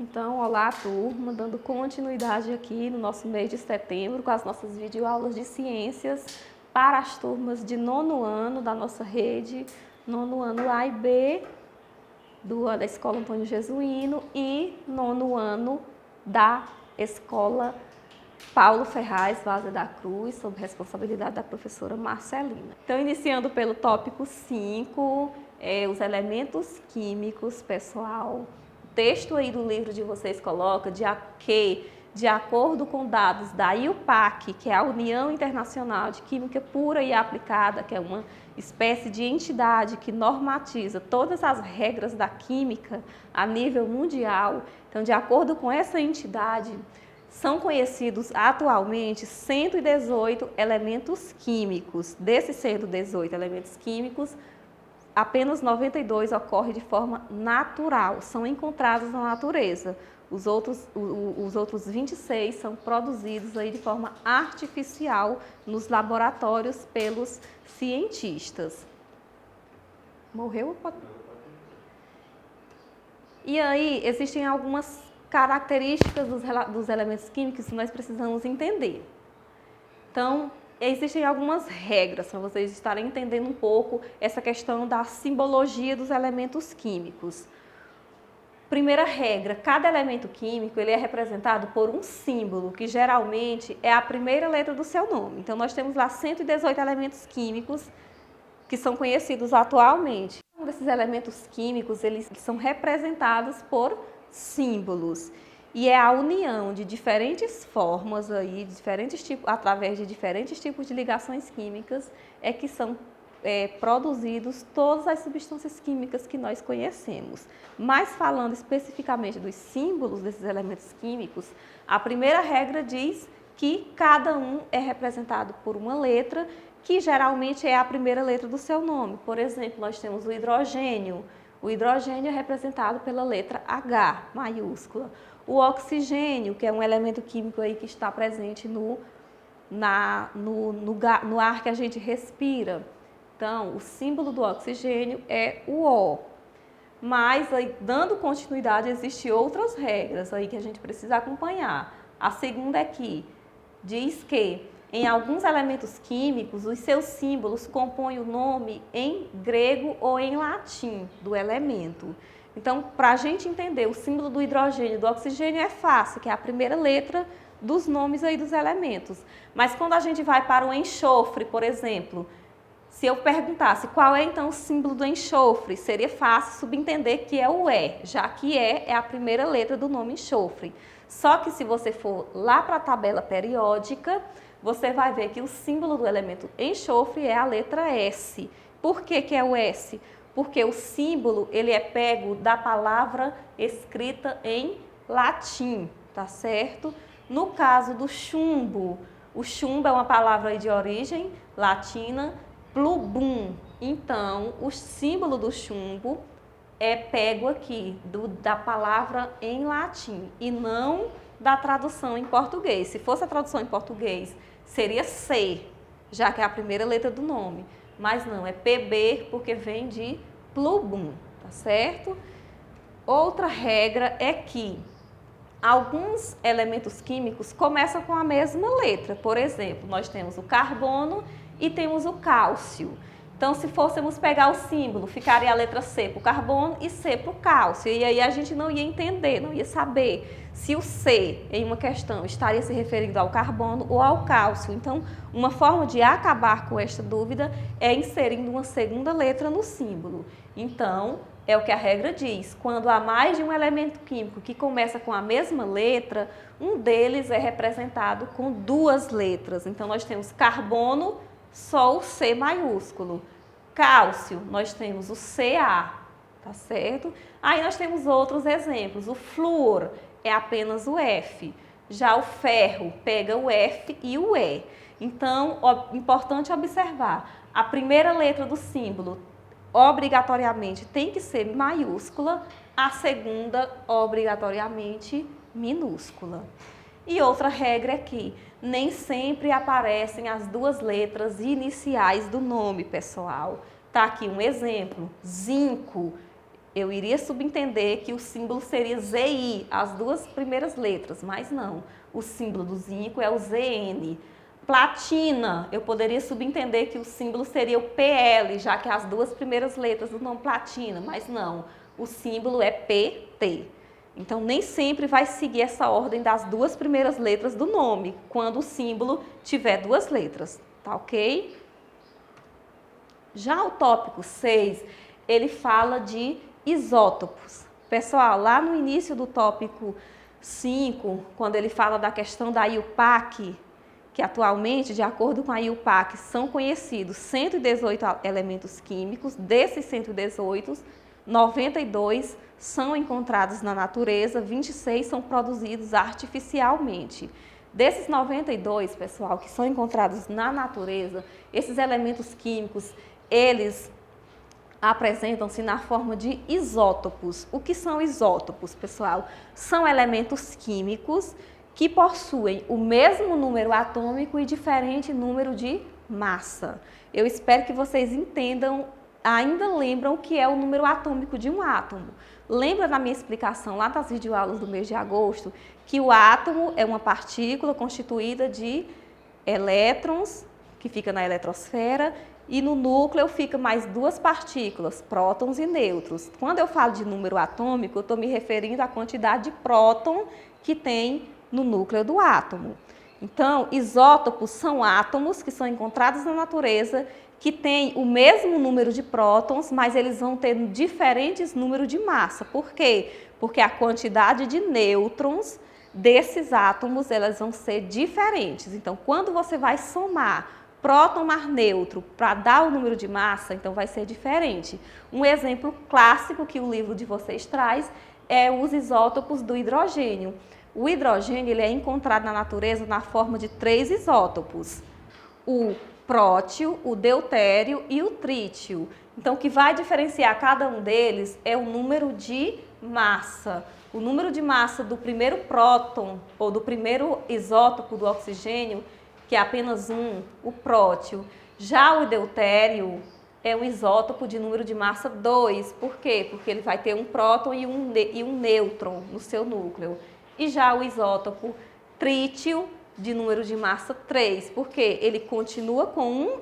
Então, olá turma, dando continuidade aqui no nosso mês de setembro com as nossas videoaulas de ciências para as turmas de nono ano da nossa rede, nono ano A e B da Escola Antônio Jesuíno e nono ano da Escola Paulo Ferraz Vaz da Cruz, sob responsabilidade da professora Marcelina. Então, iniciando pelo tópico 5, os elementos químicos, pessoal. O texto aí do livro de vocês coloca de acordo com dados da IUPAC, que é a União Internacional de Química Pura e Aplicada, que é uma espécie de entidade que normatiza todas as regras da química a nível mundial. Então, de acordo com essa entidade, são conhecidos atualmente 118 elementos químicos. Desses 118 elementos químicos, apenas 92 ocorrem de forma natural, são encontrados na natureza. Os outros 26 são produzidos aí de forma artificial nos laboratórios pelos cientistas. Morreu? E aí, existem algumas características dos elementos químicos que nós precisamos entender. Então, existem algumas regras para vocês estarem entendendo um pouco essa questão da simbologia dos elementos químicos. Primeira regra, cada elemento químico ele é representado por um símbolo, que geralmente é a primeira letra do seu nome. Então, nós temos lá 118 elementos químicos que são conhecidos atualmente. Um desses elementos químicos, eles são representados por símbolos. E é a união de diferentes formas aí, através de diferentes tipos de ligações químicas, que são produzidos todas as substâncias químicas que nós conhecemos. Mas falando especificamente dos símbolos desses elementos químicos, a primeira regra diz que cada um é representado por uma letra, que geralmente é a primeira letra do seu nome. Por exemplo, nós temos o hidrogênio. O hidrogênio é representado pela letra H, maiúscula. O oxigênio, que é um elemento químico aí que está presente no ar que a gente respira. Então, o símbolo do oxigênio é o O. Mas, aí, dando continuidade, existem outras regras aí que a gente precisa acompanhar. A segunda é que diz que em alguns elementos químicos, os seus símbolos compõem o nome em grego ou em latim do elemento. Então, para a gente entender o símbolo do hidrogênio e do oxigênio é fácil, que é a primeira letra dos nomes aí dos elementos. Mas quando a gente vai para o enxofre, por exemplo, se eu perguntasse qual é então o símbolo do enxofre, seria fácil subentender que é o E, já que E é a primeira letra do nome enxofre. Só que se você for lá para a tabela periódica, você vai ver que o símbolo do elemento enxofre é a letra S. Por que é o S? Porque o símbolo ele é pego da palavra escrita em latim, tá certo? No caso do chumbo, o chumbo é uma palavra de origem latina, plubum. Então, o símbolo do chumbo é pego aqui da palavra em latim e não da tradução em português. Se fosse a tradução em português, seria C, já que é a primeira letra do nome. Mas não, é PB porque vem de plubum, tá certo? Outra regra é que alguns elementos químicos começam com a mesma letra. Por exemplo, nós temos o carbono e temos o cálcio. Então, se fôssemos pegar o símbolo, ficaria a letra C para o carbono e C para o cálcio. E aí a gente não ia entender, não ia saber se o C, em uma questão, estaria se referindo ao carbono ou ao cálcio. Então, uma forma de acabar com esta dúvida é inserindo uma segunda letra no símbolo. Então, é o que a regra diz. Quando há mais de um elemento químico que começa com a mesma letra, um deles é representado com duas letras. Então, nós temos carbono, só o C maiúsculo. Cálcio, nós temos o Ca, tá certo? Aí nós temos outros exemplos. O flúor é apenas o F. Já o ferro pega o F e o E. Então, importante observar, a primeira letra do símbolo obrigatoriamente tem que ser maiúscula, a segunda obrigatoriamente minúscula. E outra regra é que nem sempre aparecem as duas letras iniciais do nome, pessoal. Tá aqui um exemplo, zinco. eu iria subentender que o símbolo seria ZI, as duas primeiras letras, mas não. O símbolo do zinco é o ZN. Platina, eu poderia subentender que o símbolo seria o PL, já que é as duas primeiras letras do nome platina, mas não. O símbolo é PT. Então, nem sempre vai seguir essa ordem das duas primeiras letras do nome, quando o símbolo tiver duas letras, tá ok? Já o tópico 6, ele fala de isótopos. Pessoal, lá no início do tópico 5, quando ele fala da questão da IUPAC, que atualmente, de acordo com a IUPAC, são conhecidos 118 elementos químicos, desses 118, 92 são encontrados na natureza, 26 são produzidos artificialmente. Desses 92, pessoal, que são encontrados na natureza, esses elementos químicos, eles apresentam-se na forma de isótopos. O que são isótopos, pessoal? São elementos químicos que possuem o mesmo número atômico e diferente número de massa. Eu espero que vocês entendam, ainda lembram o que é o número atômico de um átomo. Lembra da minha explicação lá das videoaulas do mês de agosto, que o átomo é uma partícula constituída de elétrons, que fica na eletrosfera, e no núcleo fica mais duas partículas, prótons e nêutrons. Quando eu falo de número atômico, eu estou me referindo à quantidade de próton que tem no núcleo do átomo. Então, isótopos são átomos que são encontrados na natureza, que têm o mesmo número de prótons, mas eles vão ter diferentes números de massa. Por quê? Porque a quantidade de nêutrons desses átomos, elas vão ser diferentes. Então, quando você vai somar próton mais nêutron para dar o número de massa, então vai ser diferente. Um exemplo clássico que o livro de vocês traz é os isótopos do hidrogênio. O hidrogênio ele é encontrado na natureza na forma de 3 isótopos: o prótio, o deutério e o trítio. Então, o que vai diferenciar cada um deles é o número de massa. O número de massa do primeiro próton ou do primeiro isótopo do oxigênio, que é apenas um, o prótio. Já o deutério é um isótopo de número de massa 2. Por quê? Porque ele vai ter um próton e um nêutron no seu núcleo. E já o isótopo trítio, de número de massa 3. Por quê? Ele continua com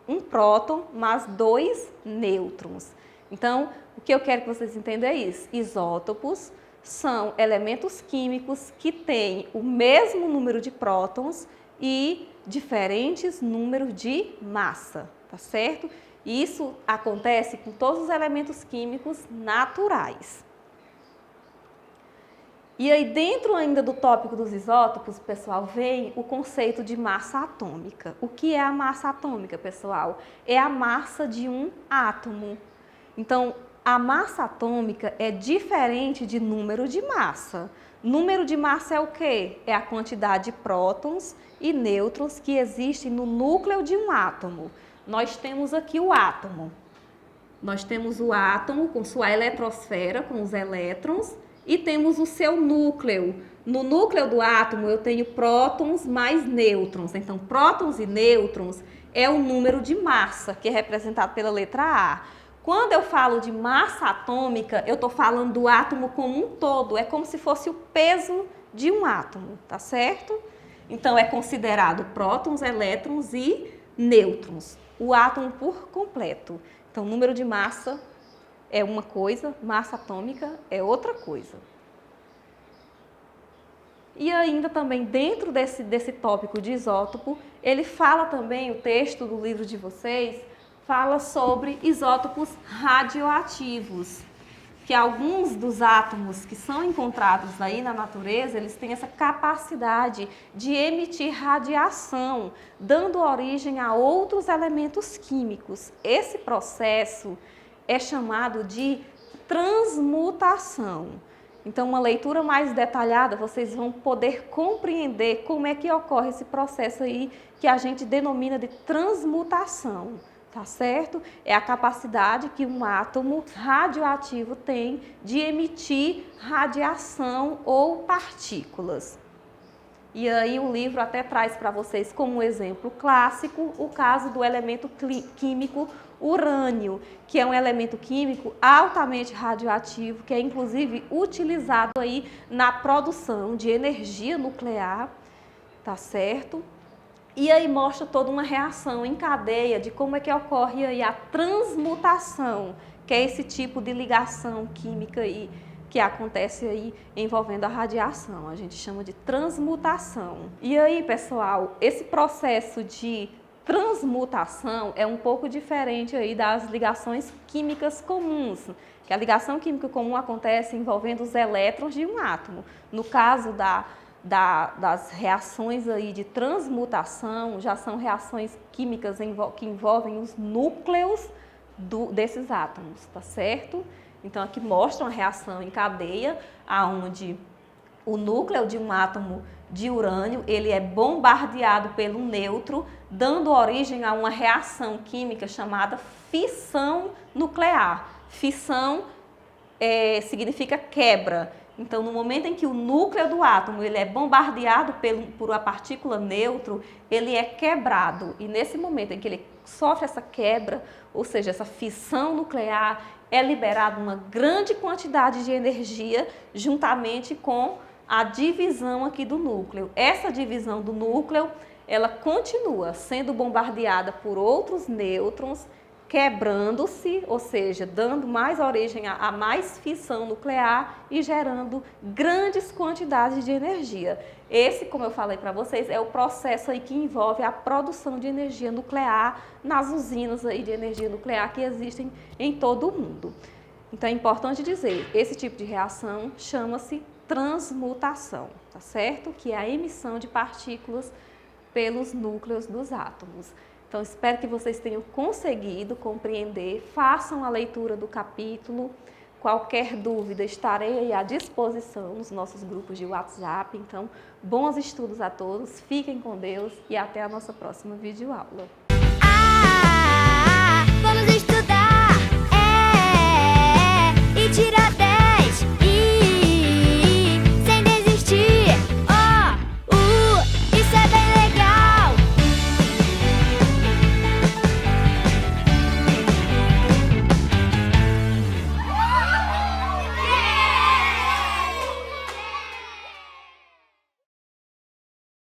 um próton, mas 2 nêutrons. Então, o que eu quero que vocês entendam é isso. Isótopos são elementos químicos que têm o mesmo número de prótons e diferentes números de massa, tá certo? E isso acontece com todos os elementos químicos naturais. E aí, dentro ainda do tópico dos isótopos, pessoal, vem o conceito de massa atômica. O que é a massa atômica, pessoal? É a massa de um átomo. Então, a massa atômica é diferente de número de massa. Número de massa é o quê? É a quantidade de prótons e nêutrons que existem no núcleo de um átomo. Nós temos aqui o átomo. Nós temos o átomo com sua eletrosfera, com os elétrons, e temos o seu núcleo. No núcleo do átomo eu tenho prótons mais nêutrons. Então, prótons e nêutrons é o número de massa, que é representado pela letra A. Quando eu falo de massa atômica, eu estou falando do átomo como um todo. É como se fosse o peso de um átomo, tá certo? Então, é considerado prótons, elétrons e nêutrons. O átomo por completo. Então, número de massa é uma coisa, massa atômica é outra coisa. E ainda também dentro desse tópico de isótopo, ele fala também, o texto do livro de vocês, fala sobre isótopos radioativos, que alguns dos átomos que são encontrados aí na natureza, eles têm essa capacidade de emitir radiação, dando origem a outros elementos químicos. Esse processo é chamado de transmutação. Então, uma leitura mais detalhada, vocês vão poder compreender como é que ocorre esse processo aí que a gente denomina de transmutação, tá certo? É a capacidade que um átomo radioativo tem de emitir radiação ou partículas. E aí o livro até traz para vocês como exemplo clássico o caso do elemento químico urânio, que é um elemento químico altamente radioativo, que é inclusive utilizado aí na produção de energia nuclear, tá certo? E aí mostra toda uma reação em cadeia de como é que ocorre aí a transmutação, que é esse tipo de ligação química aí que acontece aí envolvendo a radiação. A gente chama de transmutação. E aí, pessoal, esse processo de transmutação é um pouco diferente aí das ligações químicas comuns, que a ligação química comum acontece envolvendo os elétrons de um átomo. No caso das reações aí de transmutação, já são reações químicas que envolvem os núcleos desses átomos, tá certo? Então aqui mostra uma reação em cadeia, onde o núcleo de um átomo de urânio, ele é bombardeado pelo nêutron, dando origem a uma reação química chamada fissão nuclear. Fissão significa quebra. Então, no momento em que o núcleo do átomo ele é bombardeado por uma partícula nêutron, ele é quebrado. E nesse momento em que ele sofre essa quebra, ou seja, essa fissão nuclear, é liberada uma grande quantidade de energia juntamente com a divisão aqui do núcleo. Essa divisão do núcleo, ela continua sendo bombardeada por outros nêutrons, quebrando-se, ou seja, dando mais origem a mais fissão nuclear e gerando grandes quantidades de energia. Esse, como eu falei para vocês, é o processo aí que envolve a produção de energia nuclear nas usinas aí de energia nuclear que existem em todo o mundo. Então é importante dizer, esse tipo de reação chama-se transmutação, tá certo? Que é a emissão de partículas pelos núcleos dos átomos. Então, espero que vocês tenham conseguido compreender, façam a leitura do capítulo. Qualquer dúvida, estarei aí à disposição nos nossos grupos de WhatsApp. Então, bons estudos a todos, fiquem com Deus e até a nossa próxima videoaula. Vamos estudar, e tirar